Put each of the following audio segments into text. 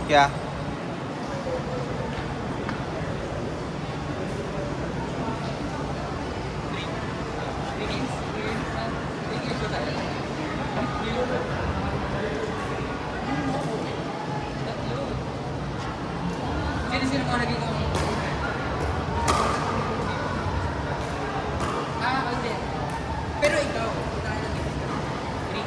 क्या? Sino mo lagi ko? Hindi. Pero ikaw, tayo lang dito. Three.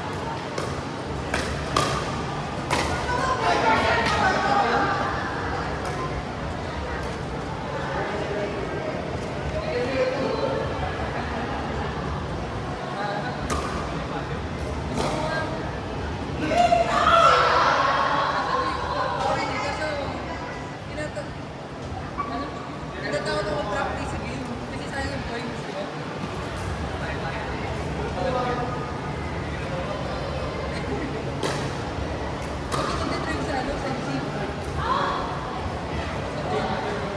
Nagtatawag ako practice sa game. Kasi sayang yung points, di ba? Bakit hindi drive sa ano, sa MC?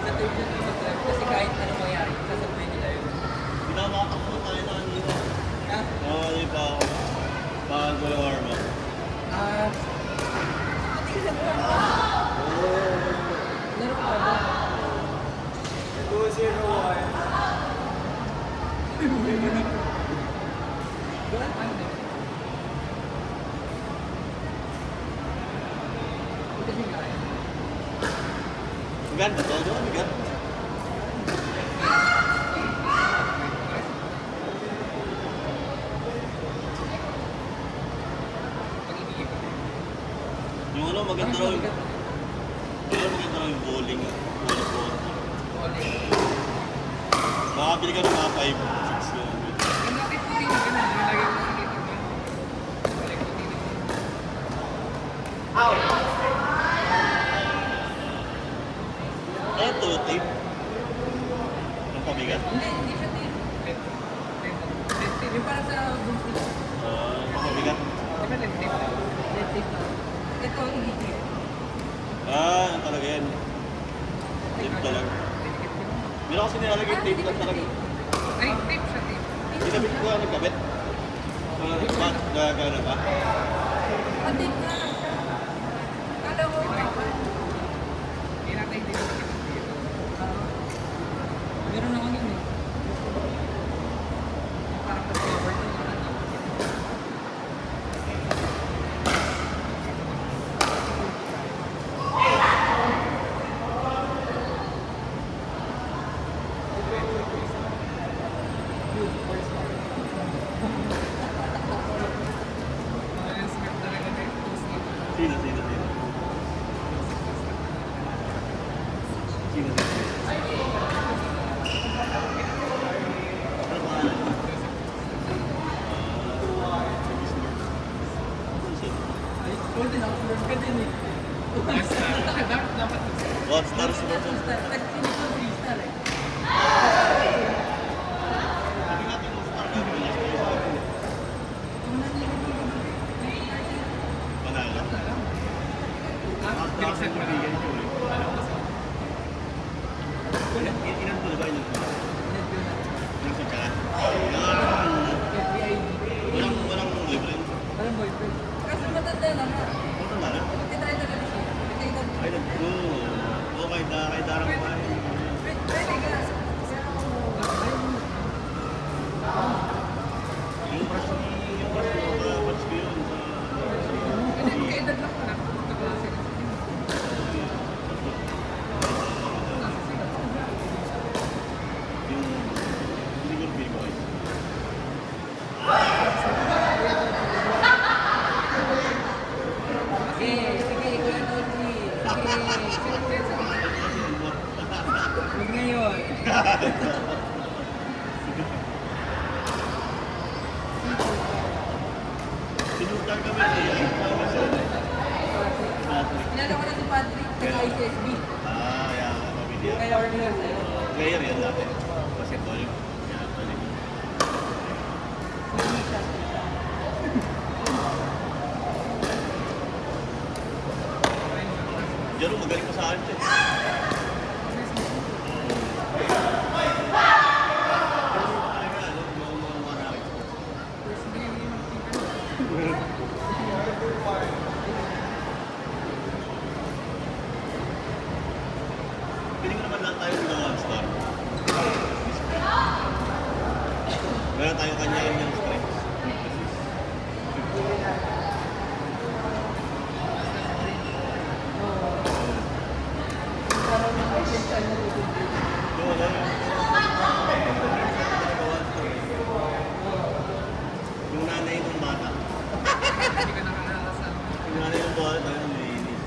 Sa third na ito mag-drive. Kasi kahit ano mangyari, sasabuhin nila yun. Pinamatakbo tayo na kanina. Ha? Nakakali pa ako. Bago yung warm up. Hindi ka lang ba? Laro ka ba? 201. Maganda to, no? Maganda. Yung ano, maganda raw yung... Yung maganda raw yung bowling. Makakabili ka ng mga 5, 6 yun. Ito, tape. Ang pabigat. Hindi siya din. Yung parang sa bumpi. Ang pabigat. Di ba left tape? Left tape lang. Ito, hindi tape. Ano talaga yan? Tape talaga. Meron kasi nilalagay tape lang talaga. Ay, tape siya, tape. Kinabit ko nga nagkabit. Ba't gagana ba? Ah, tape nga lang siya. Kala ko yung kapal. Hindi natin tape. Meron ako yun eh. Parang pa-cover to. Sino? Ano pangalan? Golden ako, first ka din eh. Dapat What stars mo to? Tag-sino ko 3 star eh. Sabi natin mo star ka. Panalo. Tapos mabigyan ko eh. Ilan po na ba yun? Yung sa tsaka? Walang boyfriend. Walang boyfriend. Kasi matanda na nga. Ano ba na? Magkitry na lang siya. Ay, nagpo. Okay, kay Darang pa. Pwede ka. Yung crush ko, batch ko yun sa... Hindi, magkaedad lang pala. Nakaklase na siya. Yung... Hindi ko feel ko guys. Sige, Kuya Tony. Sige. Huwag ngayon. Sinutang kami siya. Kilala ko na si Patrick sa ICSB. Yan. Pamilya. Kaya ordinal sa'yo. Player yan dati. Basketball. Yan, balik. Hindi siya. Jaro, magaling pa sa akin siya. tayo ng one star. Meron tayo kanya-kanyang strengths. Yung ano, yung nanay ng bata. Hindi ka nakakasal. Yung nanay ng bata, tayo ng linis.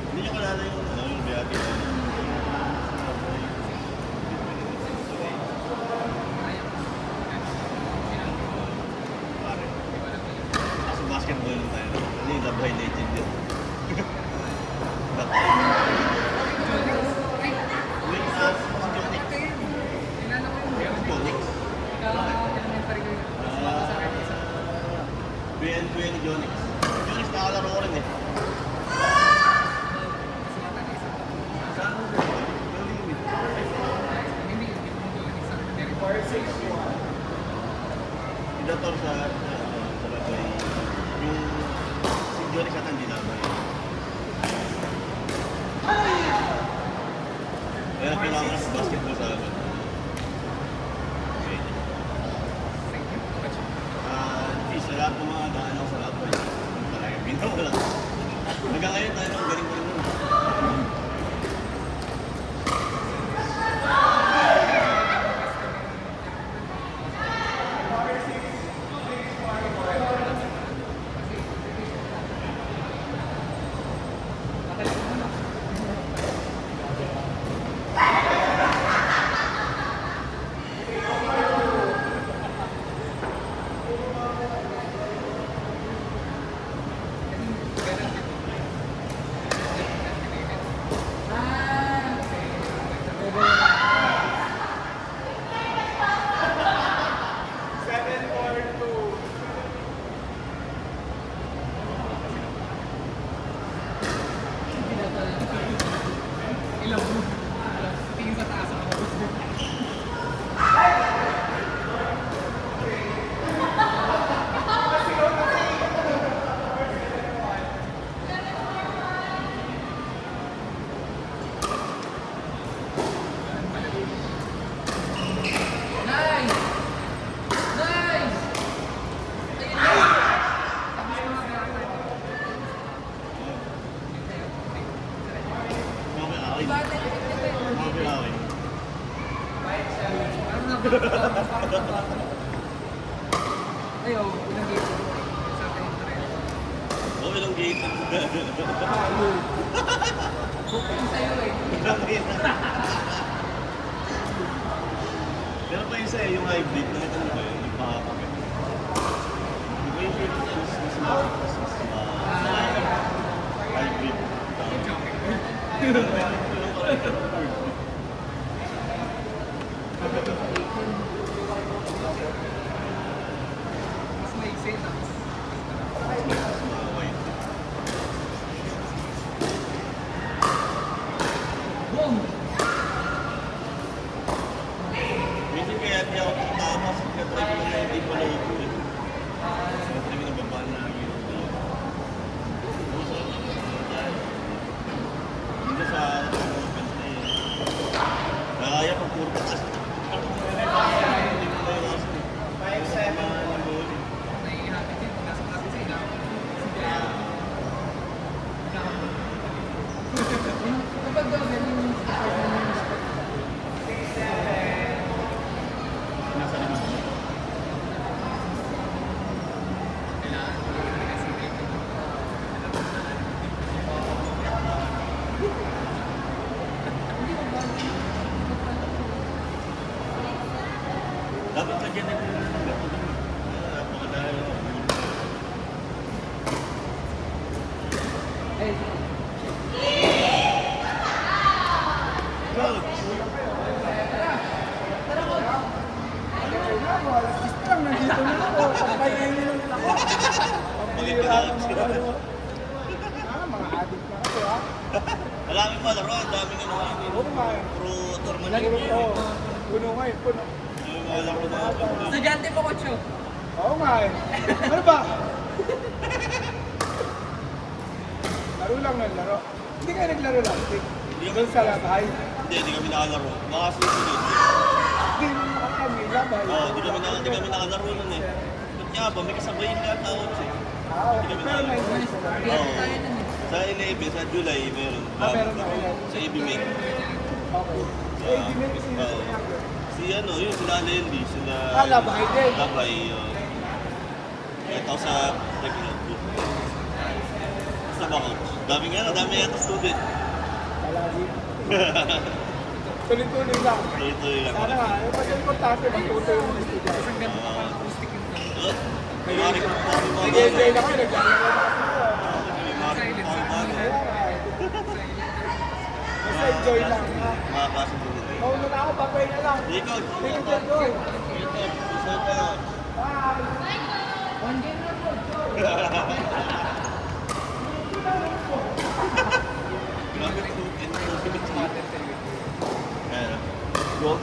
Hindi nyo kalala yung ano, yung biyagi na pare. Kaso basketball lang tayo. Ano yung Love High Legend yun? Wait, Jonic. Kilala ko yung Jonic. elementary ko yun. Mas bata sa akin isa. Kuya ni Jonic. Jonic nakalaro ko rin eh. Mas bata na isa. Saan mo ba? Hindi, hindi ko mo isa. Very Idator sa bagay. Yung si Jonic sa hindi na ba? Kaya kailangan sa basketball sa akin. Okay. Thank you. Sa lahat ng mga daan ako sa lahat ko. Talaga, pinawala. Hanggang ngayon tayo ang galing ko rin nun. Ilaw mo. Tingin sa taas ako. Nice! Nice! Ayun na! Tapos na mga Okay, okay. bata yung Okay, okay. ano na ba? Ayo, unang game. Sa akin yung trend. Oh, ilang gate. Yung sa'yo eh. Pero pa isa eh, yung hybrid, nakita mo ba yun? Yung pakapakit. Di ba yung favorite niya? Hybrid. Mas maiksi tapos. Mas wide. Boom! Minsan kaya di ako tama sa pinatry ko na hindi pala ito eh. Pinatry ko na baba na yun. Hindi sa offense na yun. Nakaya pag puro ka kasi. Hindi mo na yung aso eh. 5-7. Nahihirapan din. Pag nasa klase sa ilaw. Kapag daw ganun yung Nasa likod mo. Dapat lagyan na nila ng gato doon. Napakadahil ako. Hey, Coach! Lang, nandito na ako. Pagpahingi lang ako. Bakit ka na? Mga adik na ako, ha? Maraming malaro, ang daming ano ngayon. Oo nga eh. Pro tournament. Lalo ko. Puno nga eh, puno. Yung malaro na. Estudyante po, Coach. Oo nga eh. Ano ba? Laro lang ng laro. Hindi kayo naglaro last week. Doon sa labay. Hindi kami nakalaro. Baka susunod. Hindi mo makakami, labay. Oo, hindi kami nakalaro nun eh. Ba't nga ba, may kasabay yung katawad siya. Okay. Pero may voice na lang. Kaya tayo nun eh. Sa 11, sa July, meron. Meron na ulit. Sa Ibimig. Okay. Eh, di may sinasabi. Si ano, yun, sila Lendy, sila... Labay din. Labay, ito sa regular group. Basta ba, coach? Dami yata student. Palagi. Tuloy-tuloy lang. Tuloy-tuloy lang. Sana nga, mas importante magtuto yung mga estudyante. Ang ganda pa ng acoustic yung gano'n. May mga recruit pa rin mga Nag-enjoy na kayo, naglalaro na kayo. May mga recruit pa rin mga Kaya nga eh. Basta enjoy lang ha. mga klase po nito. Mauna na ako, babay na lang. Hey, coach! Thank you, Joy. Isa pa lang. Bye! One game na po. Grabe recruit and recruit. Ayan. Go,